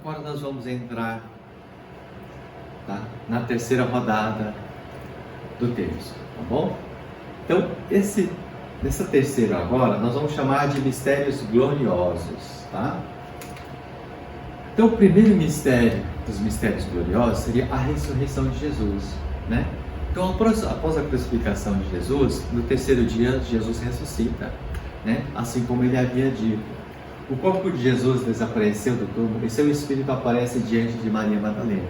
Agora nós vamos entrar, tá, na terceira rodada do texto, tá bom? Então, nessa terceira agora, nós vamos chamar de mistérios gloriosos, tá? Então, o primeiro mistério dos mistérios gloriosos seria a ressurreição de Jesus, né? Então, após a crucificação de Jesus, no terceiro dia, Jesus ressuscita, né? Assim como ele havia dito. O corpo de Jesus desapareceu do túmulo e seu espírito aparece diante de Maria Madalena.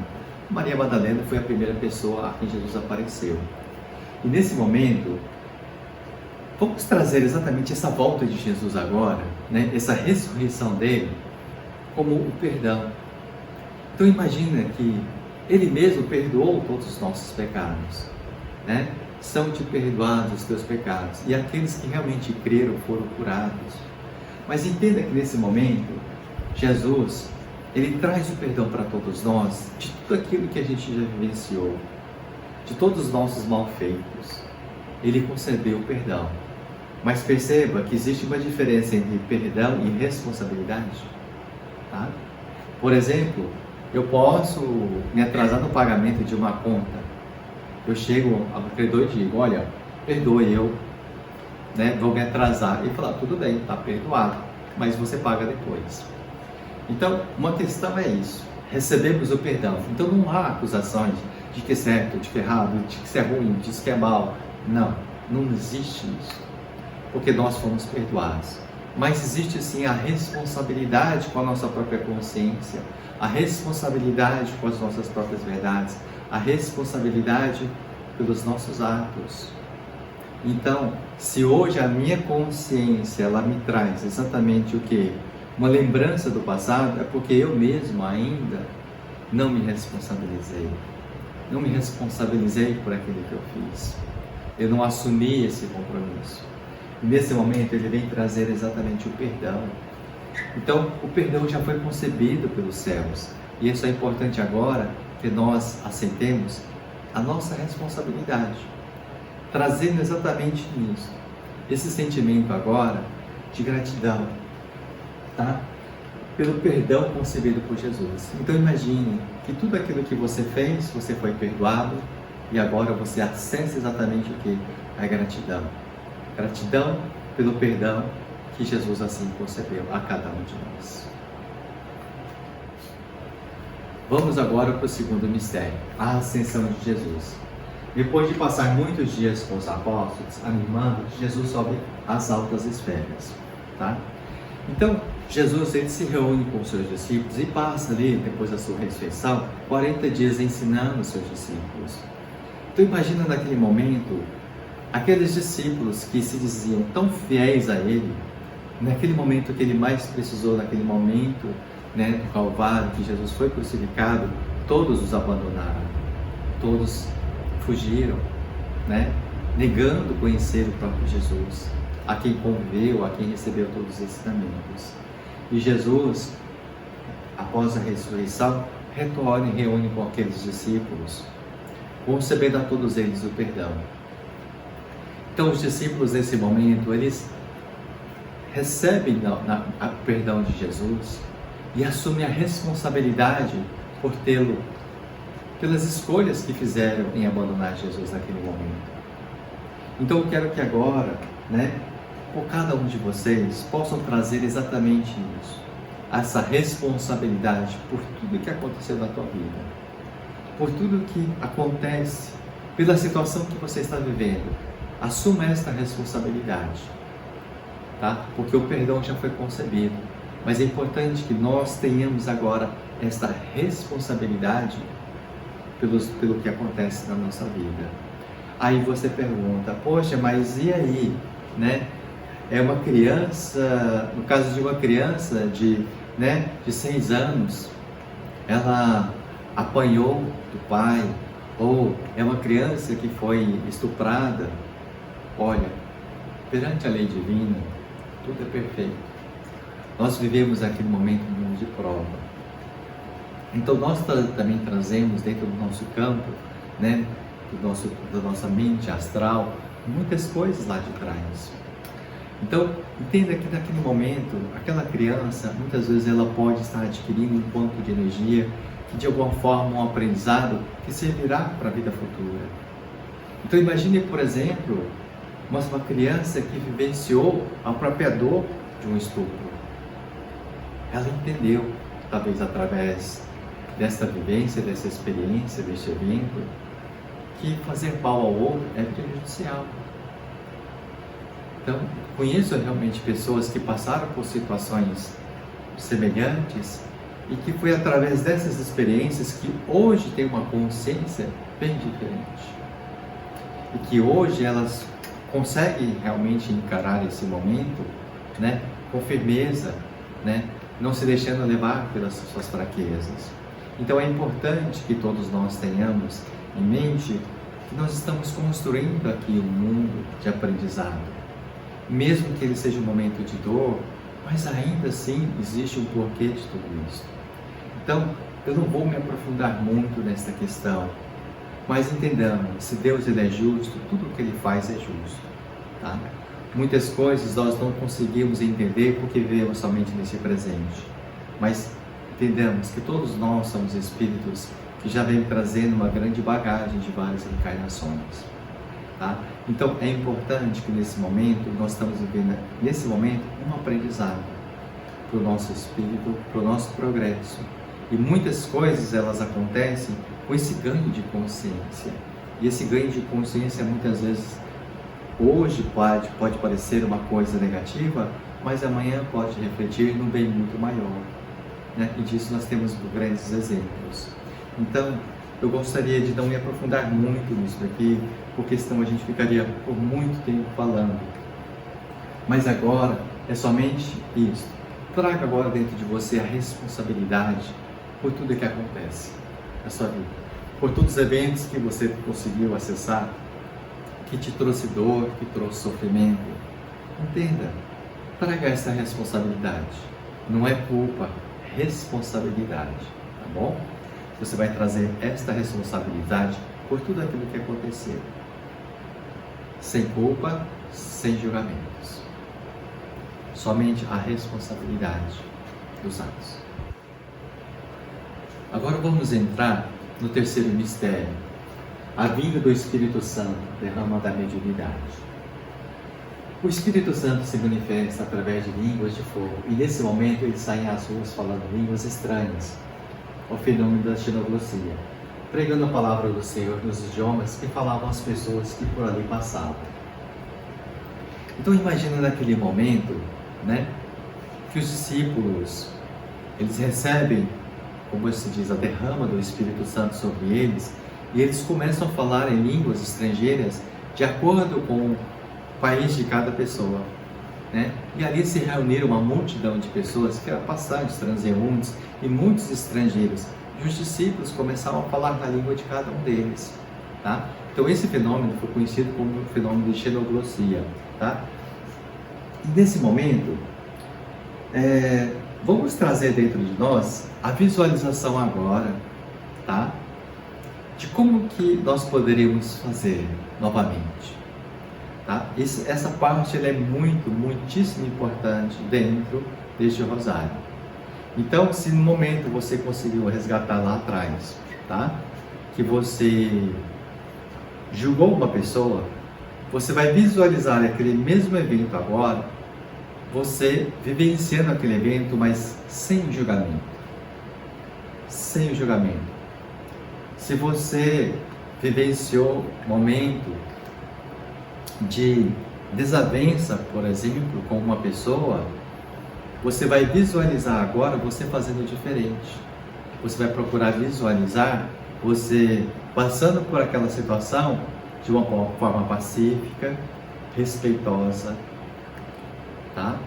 Maria Madalena foi a primeira pessoa a quem Jesus apareceu. E nesse momento, vamos trazer exatamente essa volta de Jesus agora, né? Essa ressurreição dele, como o perdão. Então imagina que ele mesmo perdoou todos os nossos pecados, né? São-te perdoados os teus pecados, e aqueles que realmente creram foram curados. Mas entenda que nesse momento, Jesus, ele traz o perdão para todos nós, de tudo aquilo que a gente já vivenciou, de todos os nossos malfeitos. Ele concedeu o perdão. Mas perceba que existe uma diferença entre perdão e responsabilidade, tá? Por exemplo, eu posso me atrasar no pagamento de uma conta. Eu chego ao credor e digo, olha, perdoe eu, né, vou me atrasar. E falar, tudo bem, está perdoado, mas você paga depois. Então, uma questão é isso, recebemos o perdão. Então não há acusações de que é certo, de que é errado, de que isso é ruim, de que isso é mal. Não existe isso, porque nós fomos perdoados. Mas existe sim a responsabilidade com a nossa própria consciência, a responsabilidade com as nossas próprias verdades, a responsabilidade pelos nossos atos. Então, se hoje a minha consciência ela me traz exatamente o que? Uma lembrança do passado, é porque eu mesmo ainda não me responsabilizei. Não me responsabilizei por aquilo que eu fiz. Eu não assumi esse compromisso. E nesse momento ele vem trazer exatamente o perdão. Então, o perdão já foi concebido pelos céus. E isso é importante agora que nós aceitemos a nossa responsabilidade, trazendo exatamente isso, esse sentimento agora de gratidão, tá? Pelo perdão concebido por Jesus. Então imagine que tudo aquilo que você fez, você foi perdoado, e agora você acessa exatamente o que? A gratidão. Gratidão pelo perdão que Jesus assim concebeu a cada um de nós. Vamos agora para o segundo mistério, a ascensão de Jesus. Depois de passar muitos dias com os apóstolos, animando, Jesus sobe às altas esferas, tá? Então, Jesus ele se reúne com os seus discípulos e passa ali, depois da sua ressurreição, 40 dias ensinando os seus discípulos. Então, imagina naquele momento, aqueles discípulos que se diziam tão fiéis a Ele, naquele momento que Ele mais precisou, naquele momento, né, do Calvário, que Jesus foi crucificado, todos os abandonaram, todos fugiram, né, negando conhecer o próprio Jesus, a quem conviveu, a quem recebeu todos os ensinamentos. E Jesus, após a ressurreição, retorna e reúne com aqueles discípulos, concebendo a todos eles o perdão. Então os discípulos nesse momento, eles recebem o perdão de Jesus e assumem a responsabilidade por tê-lo, pelas escolhas que fizeram em abandonar Jesus naquele momento. Então eu quero que agora, né, por cada um de vocês, possam trazer exatamente isso, essa responsabilidade por tudo que aconteceu na tua vida, por tudo que acontece, pela situação que você está vivendo. Assuma esta responsabilidade, tá? Porque o perdão já foi concebido, mas é importante que nós tenhamos agora esta responsabilidade pelo que acontece na nossa vida. Aí você pergunta, poxa, mas e aí, né? É uma criança, no caso de uma criança de 6 anos, ela apanhou do pai, ou é uma criança que foi estuprada. Olha, perante a lei divina, tudo é perfeito. Nós vivemos aquele momento de mundo de prova. Então nós também trazemos dentro do nosso campo, né, da nossa mente astral, muitas coisas lá de trás. Então, entenda que naquele momento, aquela criança, muitas vezes ela pode estar adquirindo um ponto de energia que de alguma forma um aprendizado que servirá para a vida futura. Então imagine, por exemplo, uma criança que vivenciou a própria dor de um estupro. Ela entendeu, talvez através desta vivência, dessa experiência, deste evento, que fazer mal ao outro é prejudicial. Então, conheço realmente pessoas que passaram por situações semelhantes e que foi através dessas experiências que hoje tem uma consciência bem diferente. E que hoje elas conseguem realmente encarar esse momento, né, com firmeza, né, não se deixando levar pelas suas fraquezas. Então é importante que todos nós tenhamos em mente que nós estamos construindo aqui um mundo de aprendizado. Mesmo que ele seja um momento de dor, mas ainda assim existe um porquê de tudo isso. Então, eu não vou me aprofundar muito nesta questão, mas entendamos, se Deus ele é justo, tudo o que ele faz é justo, tá? Muitas coisas nós não conseguimos entender porque vivemos somente nesse presente, mas entendamos que todos nós somos espíritos que já vêm trazendo uma grande bagagem de várias encarnações, tá? Então é importante que nesse momento, nós estamos vivendo nesse momento um aprendizado para o nosso espírito, para o nosso progresso. E muitas coisas elas acontecem com esse ganho de consciência. E esse ganho de consciência muitas vezes, hoje pode parecer uma coisa negativa, mas amanhã pode refletir num bem muito maior, né? E disso nós temos grandes exemplos. Então, eu gostaria de não me aprofundar muito nisso aqui, porque senão a gente ficaria por muito tempo falando. Mas agora é somente isso. Traga agora dentro de você a responsabilidade por tudo que acontece na sua vida, por todos os eventos que você conseguiu acessar, que te trouxe dor, que trouxe sofrimento. Entenda, traga essa responsabilidade. Não é culpa, é responsabilidade, tá bom? Você vai trazer esta responsabilidade por tudo aquilo que aconteceu. Sem culpa, sem julgamentos. Somente a responsabilidade dos atos. Agora vamos entrar no terceiro mistério. A vinda do Espírito Santo, derrama da mediunidade. O Espírito Santo se manifesta através de línguas de fogo. E nesse momento ele sai às ruas falando línguas estranhas. O fenômeno da xenoglossia, pregando a palavra do Senhor nos idiomas que falavam as pessoas que por ali passavam. Então imagina naquele momento, né, que os discípulos, eles recebem, como se diz, a derrama do Espírito Santo sobre eles, e eles começam a falar em línguas estrangeiras de acordo com o país de cada pessoa, né? E ali se reuniram uma multidão de pessoas que eram passantes, transeuntes e muitos estrangeiros. E os discípulos começaram a falar na língua de cada um deles, tá? Então esse fenômeno foi conhecido como o fenômeno de xenoglossia, tá? E nesse momento, vamos trazer dentro de nós a visualização agora, tá? De como que nós poderíamos fazer novamente. Tá? Essa parte ela é muitíssimo importante dentro deste rosário. Então, se no momento você conseguiu resgatar lá atrás, tá? Que você julgou uma pessoa, você vai visualizar aquele mesmo evento agora, você vivenciando aquele evento, mas sem julgamento. Sem julgamento. Se você vivenciou momento de desavença, por exemplo, com uma pessoa, você vai visualizar agora você fazendo diferente. Você vai procurar visualizar você passando por aquela situação de uma forma pacífica, respeitosa, tá?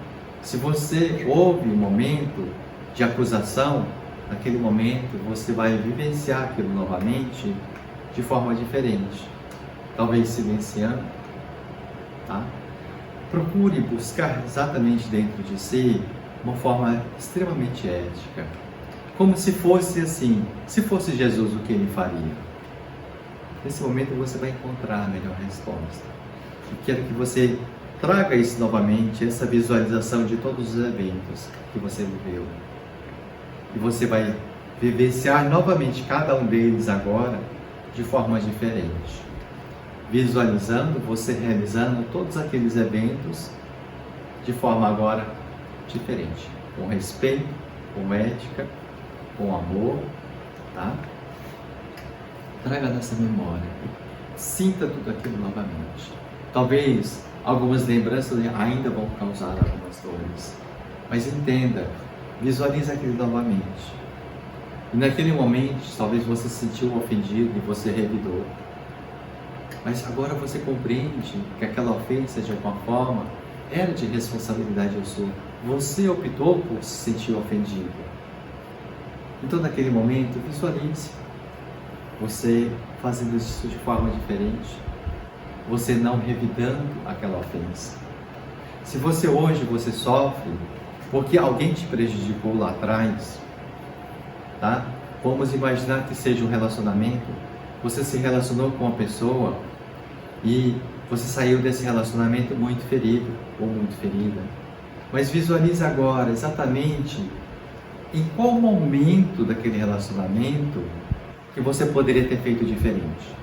Se você houve um momento de acusação, naquele momento você vai vivenciar aquilo novamente de forma diferente, talvez silenciando, tá? Procure buscar exatamente dentro de si uma forma extremamente ética, como se fosse assim, se fosse Jesus, o que ele faria? Nesse momento você vai encontrar a melhor resposta. Eu quero que você traga isso novamente, essa visualização de todos os eventos que você viveu. E você vai vivenciar novamente cada um deles agora de forma diferente. Visualizando, você realizando todos aqueles eventos de forma agora diferente. Com respeito, com ética, com amor, tá? Traga nessa memória. Sinta tudo aquilo novamente. Talvez algumas lembranças ainda vão causar algumas dores. Mas entenda, visualize aquilo novamente. E naquele momento, talvez você se sentiu ofendido e você revidou. Mas agora você compreende que aquela ofensa, de alguma forma, era de responsabilidade sua. Você optou por se sentir ofendido. Então, naquele momento, visualize você fazendo isso de forma diferente. Você não revidando aquela ofensa. Se você hoje sofre porque alguém te prejudicou lá atrás, tá? Vamos imaginar que seja um relacionamento. Você se relacionou com uma pessoa e você saiu desse relacionamento muito ferido ou muito ferida. Mas visualize agora exatamente em qual momento daquele relacionamento que você poderia ter feito diferente.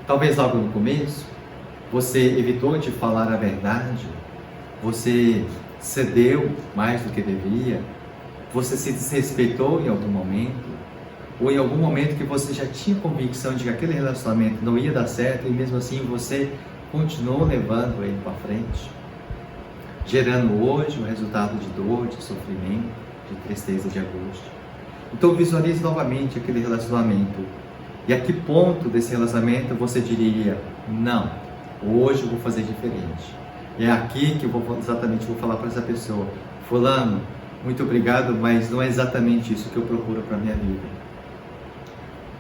Talvez logo no começo, você evitou de falar a verdade, você cedeu mais do que devia, você se desrespeitou em algum momento, ou em algum momento que você já tinha convicção de que aquele relacionamento não ia dar certo e mesmo assim você continuou levando ele para frente, gerando hoje um resultado de dor, de sofrimento, de tristeza, de angústia. Então visualize novamente aquele relacionamento. E a que ponto desse relacionamento você diria, não, hoje eu vou fazer diferente. E é aqui que eu vou falar para essa pessoa, fulano, muito obrigado, mas não é exatamente isso que eu procuro para a minha vida.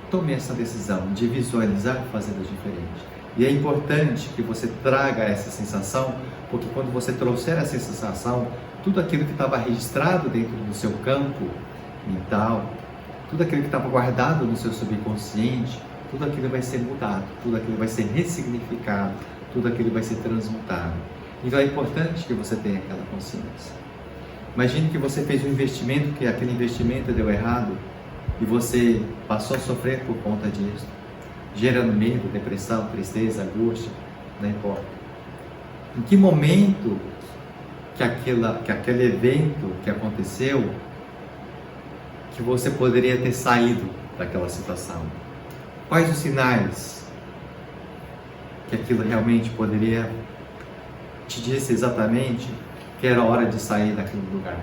Tome essa decisão de visualizar fazendo diferente. E é importante que você traga essa sensação, porque quando você trouxer essa sensação, tudo aquilo que estava registrado dentro do seu campo mental, tudo aquilo que estava guardado no seu subconsciente, tudo aquilo vai ser mudado, tudo aquilo vai ser ressignificado, tudo aquilo vai ser transmutado. Então é importante que você tenha aquela consciência. Imagine que você fez um investimento, que aquele investimento deu errado e você passou a sofrer por conta disso, gerando medo, depressão, tristeza, angústia, não importa. Em que momento que aquele evento que aconteceu, que você poderia ter saído daquela situação? Quais os sinais que aquilo realmente poderia te dizer exatamente que era hora de sair daquele lugar?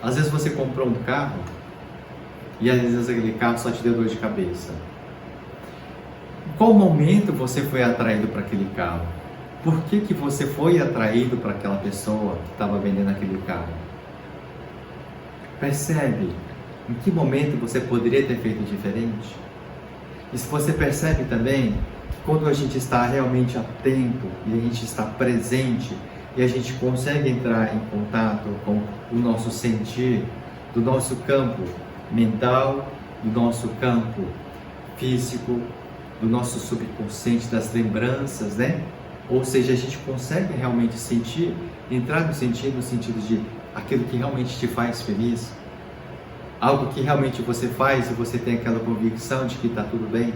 Às vezes você comprou um carro e às vezes aquele carro só te deu dor de cabeça. Em qual momento você foi atraído para aquele carro? Por que você foi atraído para aquela pessoa que estava vendendo aquele carro? Percebe em que momento você poderia ter feito diferente? E se você percebe também que quando a gente está realmente atento e a gente está presente e a gente consegue entrar em contato com o nosso sentir, do nosso campo mental, do nosso campo físico, do nosso subconsciente, das lembranças, né? Ou seja, a gente consegue realmente sentir, entrar no sentido de aquilo que realmente te faz feliz, algo que realmente você faz e você tem aquela convicção de que está tudo bem.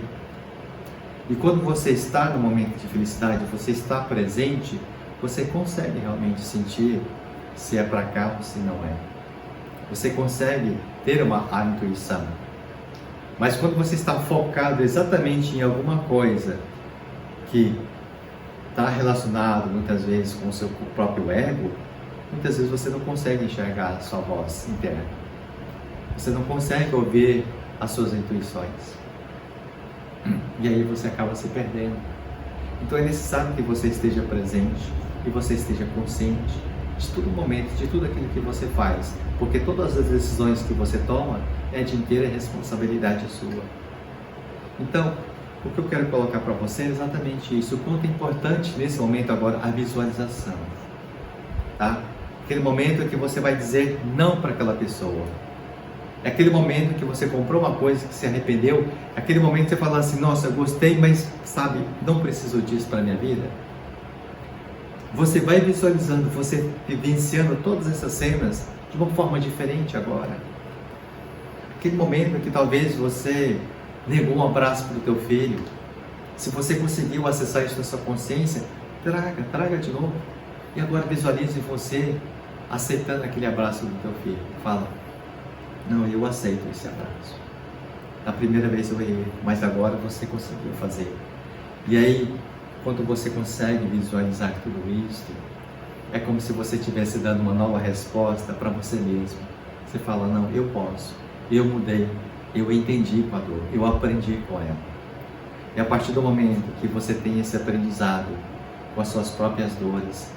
E quando você está no momento de felicidade, você está presente, você consegue realmente sentir se é para cá ou se não é. Você consegue ter a intuição. Mas quando você está focado exatamente em alguma coisa que está relacionado muitas vezes com o seu próprio ego, muitas vezes você não consegue enxergar a sua voz interna. Você não consegue ouvir as suas intuições. E aí você acaba se perdendo. Então é necessário que você esteja presente, que você esteja consciente de todo momento, de tudo aquilo que você faz. Porque todas as decisões que você toma é de inteira responsabilidade sua. Então, o que eu quero colocar para você é exatamente isso. O ponto importante nesse momento agora, a visualização. Tá? Aquele momento em que você vai dizer não para aquela pessoa. É aquele momento que você comprou uma coisa que se arrependeu, é aquele momento que você fala assim, nossa, eu gostei, mas sabe, não preciso disso para a minha vida. Você vai visualizando, você vivenciando todas essas cenas de uma forma diferente agora. Aquele momento que talvez você negou um abraço para o teu filho, se você conseguiu acessar isso na sua consciência, traga de novo. E agora visualize você aceitando aquele abraço do teu filho. Fala, não, eu aceito esse abraço. Na primeira vez eu errei, mas agora você conseguiu fazer. E aí, quando você consegue visualizar tudo isso, é como se você estivesse dando uma nova resposta para você mesmo. Você fala, não, eu posso, eu mudei, eu entendi com a dor, eu aprendi com ela. E a partir do momento que você tem esse aprendizado com as suas próprias dores,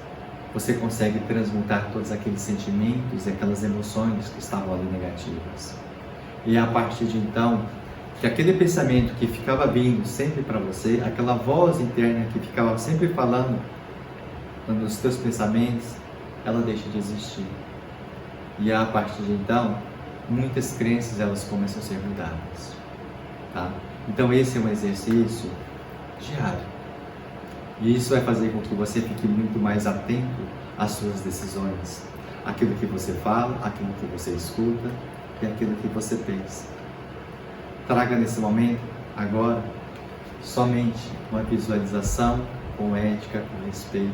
você consegue transmutar todos aqueles sentimentos e aquelas emoções que estavam ali negativas. E a partir de então, que aquele pensamento que ficava vindo sempre para você, aquela voz interna que ficava sempre falando nos teus pensamentos, ela deixa de existir. E a partir de então, muitas crenças elas começam a ser mudadas. Tá? Então esse é um exercício diário. E isso vai fazer com que você fique muito mais atento às suas decisões. Aquilo que você fala, aquilo que você escuta e aquilo que você pensa. Traga nesse momento, agora, somente uma visualização com ética, com respeito,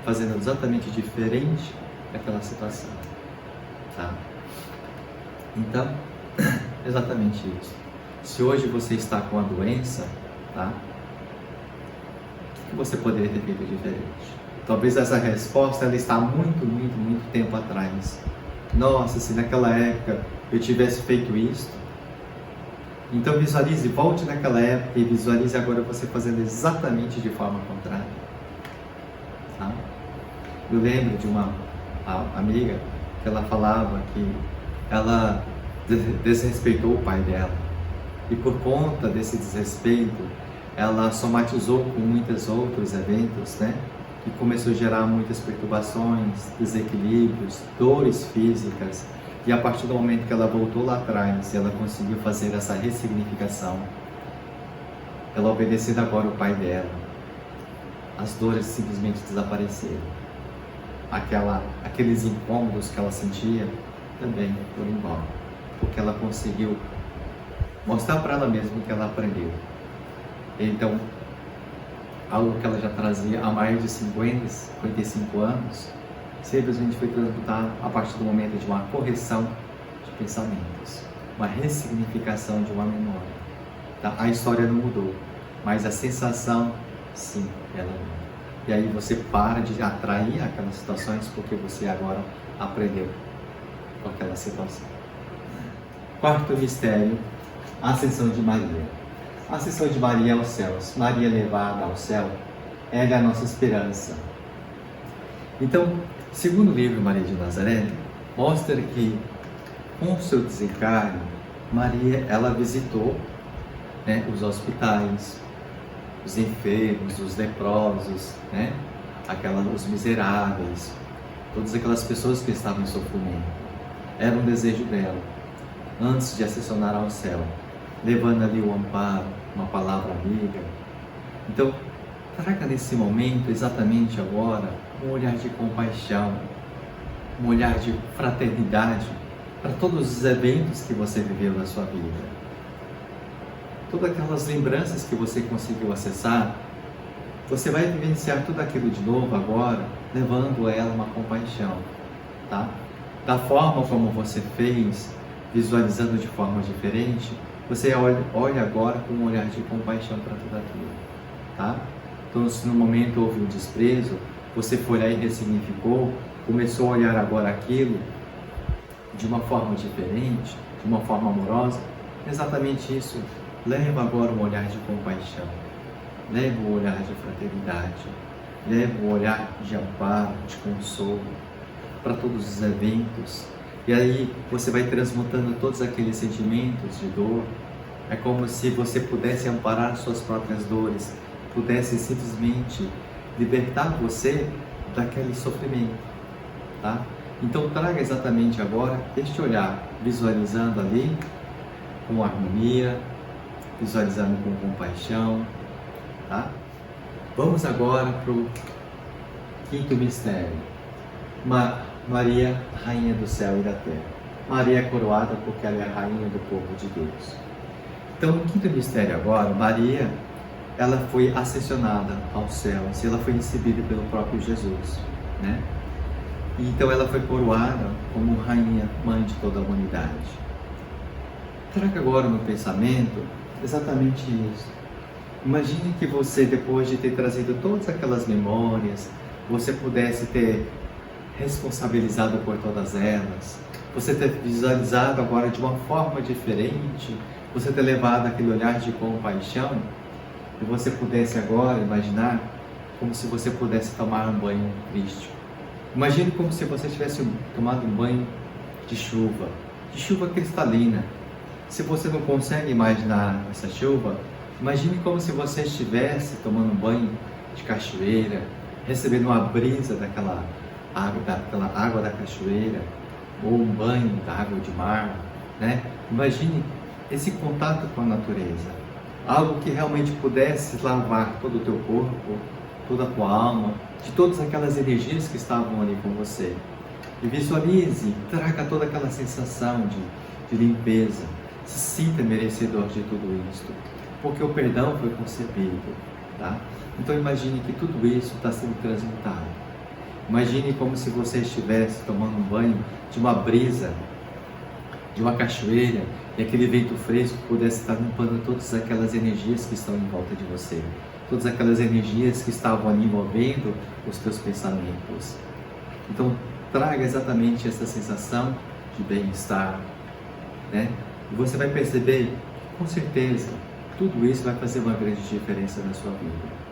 fazendo exatamente diferente daquela situação. Tá? Então, exatamente isso. Se hoje você está com a doença, tá? O que você poderia ter feito diferente? Talvez essa resposta ela está muito tempo atrás. Nossa, se naquela época eu tivesse feito isso. Então visualize, volte naquela época e visualize agora você fazendo exatamente de forma contrária. Tá? Eu lembro de uma amiga que ela falava que ela desrespeitou o pai dela. E por conta desse desrespeito, ela somatizou com muitos outros eventos, né? E começou a gerar muitas perturbações, desequilíbrios, dores físicas. E a partir do momento que ela voltou lá atrás, ela conseguiu fazer essa ressignificação. Ela obedecendo agora o pai dela. As dores simplesmente desapareceram. Aqueles incômodos que ela sentia também foram embora. Porque ela conseguiu mostrar para ela mesma o que ela aprendeu. Então, algo que ela já trazia há mais de 55 anos, simplesmente foi transmutado a partir do momento de uma correção de pensamentos, uma ressignificação de uma memória. Tá? A história não mudou, mas a sensação, sim, ela muda. E aí você para de atrair aquelas situações porque você agora aprendeu com aquela situação. Quarto mistério, a ascensão de Maria. A ascensão de Maria aos céus, Maria levada ao céu, é a nossa esperança. Então, segundo o livro Maria de Nazaré, mostra que com o seu desencarne, Maria ela visitou, né, os hospitais, os enfermos, os leprosos, né, os miseráveis, todas aquelas pessoas que estavam em sofrimento. Era um desejo dela, antes de ascensionar ao céu, levando ali o amparo, uma palavra amiga. Então, traga nesse momento, exatamente agora, um olhar de compaixão, um olhar de fraternidade para todos os eventos que você viveu na sua vida. Todas aquelas lembranças que você conseguiu acessar, você vai vivenciar tudo aquilo de novo agora, levando a ela uma compaixão, tá? Da forma como você fez, visualizando de forma diferente, você olha agora com um olhar de compaixão para tudo aquilo, tá? Então, se no momento houve um desprezo, você foi lá e ressignificou, começou a olhar agora aquilo de uma forma diferente, de uma forma amorosa, exatamente isso. Leva agora um olhar de compaixão, leva um olhar de fraternidade, leva um olhar de amparo, de consolo para todos os eventos. E aí você vai transmutando todos aqueles sentimentos de dor. É como se você pudesse amparar suas próprias dores, pudesse simplesmente libertar você daquele sofrimento, tá? Então traga exatamente agora este olhar, visualizando ali com harmonia, visualizando com compaixão, tá? Vamos agora para o quinto mistério. Maria, Rainha do céu e da terra. Maria é coroada porque ela é a Rainha do povo de Deus. Então, no quinto mistério agora, Maria, ela foi ascensionada aos céus e ela foi recebida pelo próprio Jesus, né? E então ela foi coroada como Rainha, Mãe de toda a humanidade. Traga agora no pensamento exatamente isso. Imagine que você, depois de ter trazido todas aquelas memórias, você pudesse ter responsabilizado por todas elas, você ter visualizado agora de uma forma diferente, você ter levado aquele olhar de compaixão, e você pudesse agora imaginar como se você pudesse tomar um banho crístico. Imagine como se você tivesse tomado um banho de chuva cristalina. Se você não consegue imaginar essa chuva, imagine como se você estivesse tomando um banho de cachoeira, recebendo uma brisa daquela água da cachoeira, ou um banho da água de mar, né? Imagine esse contato com a natureza, algo que realmente pudesse lavar todo o teu corpo, toda a tua alma, de todas aquelas energias que estavam ali com você. E visualize, traga toda aquela sensação de limpeza, se sinta merecedor de tudo isso, porque o perdão foi concebido, tá? Então imagine que tudo isso está sendo transmutado. Imagine como se você estivesse tomando um banho de uma brisa, de uma cachoeira, e aquele vento fresco pudesse estar limpando todas aquelas energias que estão em volta de você, todas aquelas energias que estavam ali envolvendo os teus pensamentos. Então traga exatamente essa sensação de bem-estar, né? E você vai perceber, com certeza, tudo isso vai fazer uma grande diferença na sua vida.